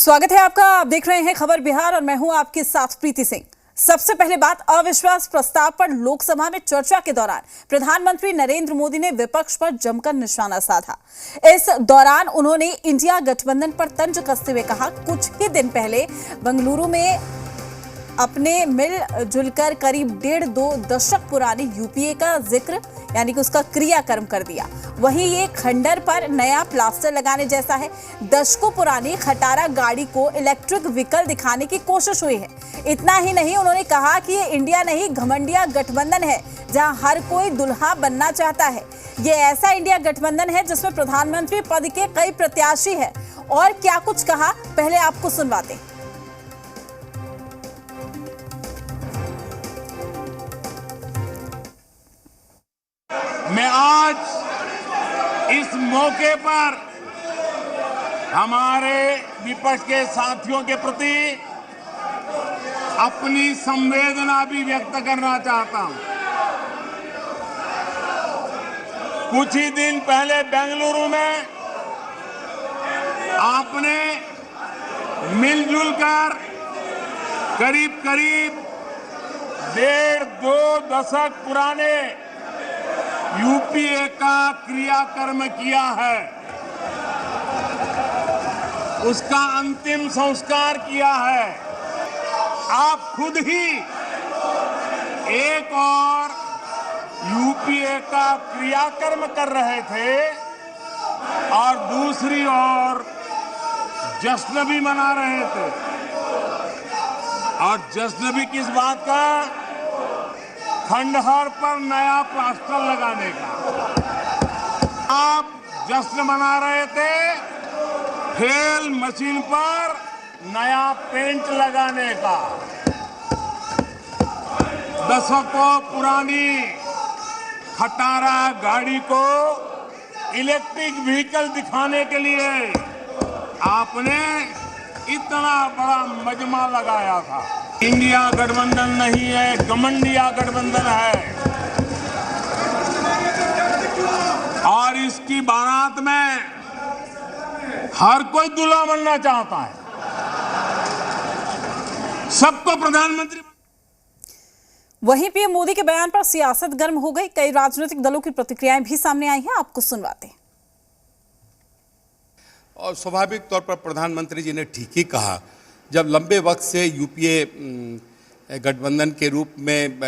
स्वागत है आपका। आप देख रहे हैं खबर बिहार और मैं हूं आपके साथ प्रीति सिंह। सबसे पहले बात, अविश्वास प्रस्ताव पर लोकसभा में चर्चा के दौरान प्रधानमंत्री नरेंद्र मोदी ने विपक्ष पर जमकर निशाना साधा। इस दौरान उन्होंने इंडिया गठबंधन पर तंज कसते हुए कहा, कुछ ही दिन पहले बेंगलुरु में अपने मिलजुलकर करीब 1.5-2 दशक पुरानी यूपीए का जिक्र यानी कि उसका क्रियाकर्म कर दिया। वहीं ये खंडर पर नया प्लास्टर लगाने जैसा है। दशकों पुरानी खटारा गाड़ी को इलेक्ट्रिक व्हीकल दिखाने की कोशिश हुई है। इतना ही नहीं, उन्होंने कहा कि ये इंडिया नहीं गठबंधन गठबंधन है जहां हर कोई दुल्हा बनना चाहता है। ये ऐसा इंडिया गठबंधन है जिसमें प्रधानमंत्री पद के कई प्रत्याशी हैं। और क्या कुछ कहा, पहले आपको सुनवाते हैं। मैं आज इस मौके पर हमारे विपक्ष के साथियों के प्रति अपनी संवेदना भी व्यक्त करना चाहता हूं। कुछ ही दिन पहले बेंगलुरु में आपने मिलजुल कर करीब 1.5-2 दशक पुराने यूपीए का क्रियाकर्म किया है, उसका अंतिम संस्कार किया है। आप खुद ही एक और यूपीए का क्रियाकर्म कर रहे थे और दूसरी ओर जश्न भी मना रहे थे। और जश्न भी किस बात का? खंडहर पर नया प्लास्टर लगाने का। आप जश्न मना रहे थे फेल मशीन पर नया पेंट लगाने का। दशकों पुरानी खटारा गाड़ी को इलेक्ट्रिक व्हीकल दिखाने के लिए आपने इतना बड़ा मजमा लगाया था। इंडिया गठबंधन नहीं है, गठबंधन गठबंधन है। और इसकी बारात में हर कोई दूल्हा बनना चाहता है, सबको प्रधानमंत्री। वहीं पीएम मोदी के बयान पर सियासत गर्म हो गई। कई राजनीतिक दलों की प्रतिक्रियाएं भी सामने आई हैं, आपको सुनवाते हैं। और स्वाभाविक तौर पर प्रधानमंत्री जी ने ठीक ही कहा। जब लंबे वक्त से यूपीए गठबंधन के रूप में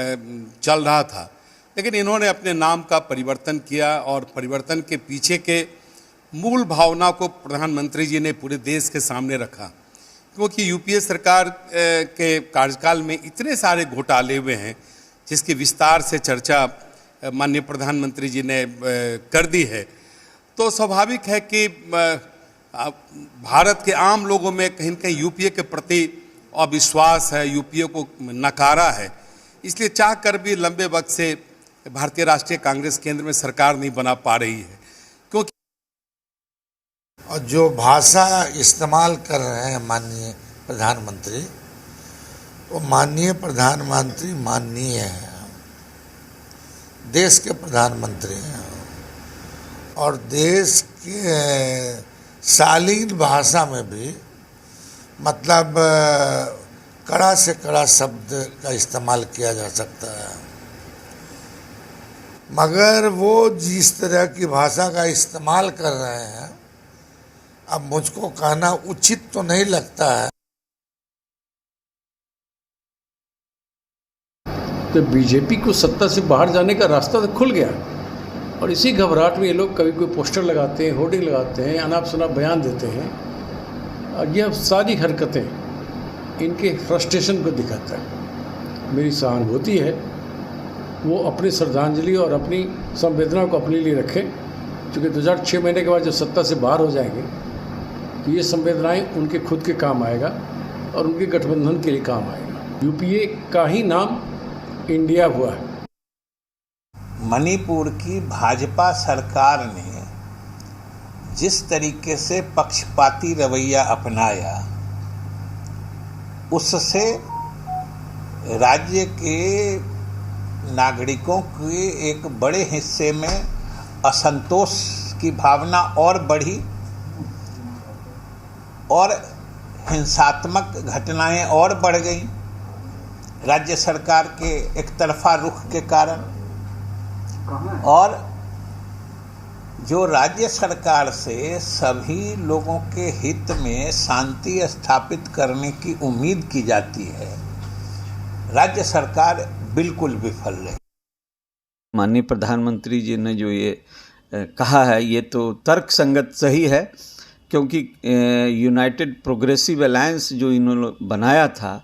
चल रहा था, लेकिन इन्होंने अपने नाम का परिवर्तन किया और परिवर्तन के पीछे के मूल भावना को प्रधानमंत्री जी ने पूरे देश के सामने रखा। क्योंकि यूपीए सरकार के कार्यकाल में इतने सारे घोटाले हुए हैं जिसकी विस्तार से चर्चा माननीय प्रधानमंत्री जी ने कर दी है। तो स्वाभाविक है कि भारत के आम लोगों में कहीं न कहीं यूपीए के प्रति अविश्वास है, यूपीए को नकारा है। इसलिए चाह कर भी लंबे वक्त से भारतीय राष्ट्रीय कांग्रेस केंद्र में सरकार नहीं बना पा रही है। क्योंकि और जो भाषा इस्तेमाल कर रहे हैं माननीय प्रधानमंत्री, तो माननीय प्रधानमंत्री माननीय हैं, देश के प्रधानमंत्री हैं और देश के शालीन भाषा में भी मतलब कड़ा से कड़ा शब्द का इस्तेमाल किया जा सकता है। मगर वो जिस तरह की भाषा का इस्तेमाल कर रहे हैं, अब मुझको कहना उचित तो नहीं लगता है। तो बीजेपी को सत्ता से बाहर जाने का रास्ता तो खुल गया और इसी घबराहट में ये लोग कभी कोई पोस्टर लगाते हैं, होर्डिंग लगाते हैं, अनाप शनाप बयान देते हैं। और यह सारी हरकतें इनके फ्रस्ट्रेशन को दिखाता है। मेरी सहानुभूति है वो अपनी श्रद्धांजलि और अपनी संवेदना को अपने लिए रखें, क्योंकि 2006 महीने के बाद जब सत्ता से बाहर हो जाएंगे तो ये संवेदनाएं उनके खुद के काम आएगा और उनके गठबंधन के लिए काम आएगा। यूपीए का ही नाम इंडिया हुआ है। मणिपुर की भाजपा सरकार ने जिस तरीके से पक्षपाती रवैया अपनाया, उससे राज्य के नागरिकों के एक बड़े हिस्से में असंतोष की भावना और बढ़ी और हिंसात्मक घटनाएं और बढ़ गई राज्य सरकार के एक तरफा रुख के कारण, और जो राज्य सरकार से सभी लोगों के हित में शांति स्थापित करने की उम्मीद की जाती है, राज्य सरकार बिल्कुल विफल रही। माननीय प्रधानमंत्री जी ने जो ये कहा है ये तो तर्कसंगत सही है, क्योंकि यूनाइटेड प्रोग्रेसिव अलायंस जो इन्होंने बनाया था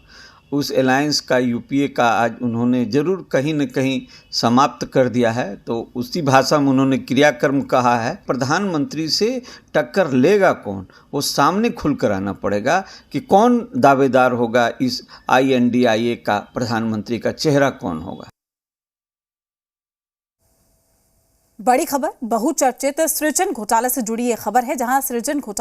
उस अलायंस का यूपीए का आज उन्होंने ज़रूर कहीं न कहीं समाप्त कर दिया है। तो उसी भाषा में उन्होंने क्रियाकर्म कहा है। प्रधानमंत्री से टक्कर लेगा कौन, वो सामने खुल कर आना पड़ेगा कि कौन दावेदार होगा इस INDIA का, प्रधानमंत्री का चेहरा कौन होगा। बड़ी खबर, बहुचर्चित सृजन घोटाले से जुड़ी ये खबर है, जहां सृजन घोटाला